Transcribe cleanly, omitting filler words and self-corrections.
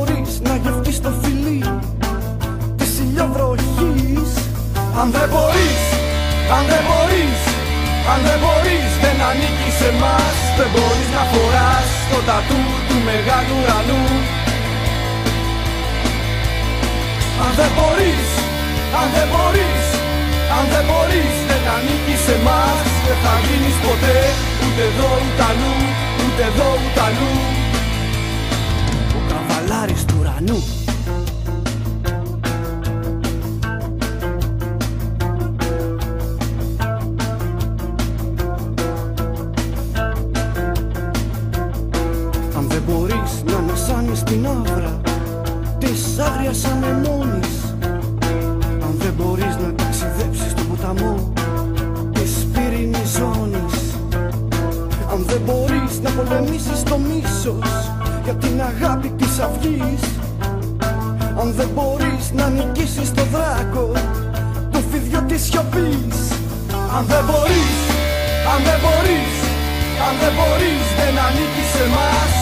μπορείς να γευτείς το φιλί της ηλιοβροχής, αν δεν μπορείς, αν δεν μπορείς, αν δεν μπορείς, δεν ανήκεις σε εμάς. Δεν μπορείς να φοράς το τατού του μεγάλου ουρανού. Αν δεν μπορείς, αν δεν μπορείς, αν δεν μπορείς, δεν ανήκεις σε εμάς. Δεν θα γίνεις ποτέ ούτε εδώ ούτε αλλού, ούτε εδώ ούτε αλλού, ο καβαλάρης του ουρανού. Αν δεν μπορείς να ανασάνεις την άβρα της άγριας ανεμόνης, αν δεν μπορείς να ταξιδέψεις στον ποταμό της πύρινης ζώνης, αν δεν μπορείς να πολεμήσεις το μίσος για την αγάπη της αυγής, αν δεν μπορείς να νικήσεις το δράκο το φίδιο της σιωπής, αν δεν μπορείς, αν δεν μπορείς, αν δεν μπορείς, δεν ανήκεις σε εμάς.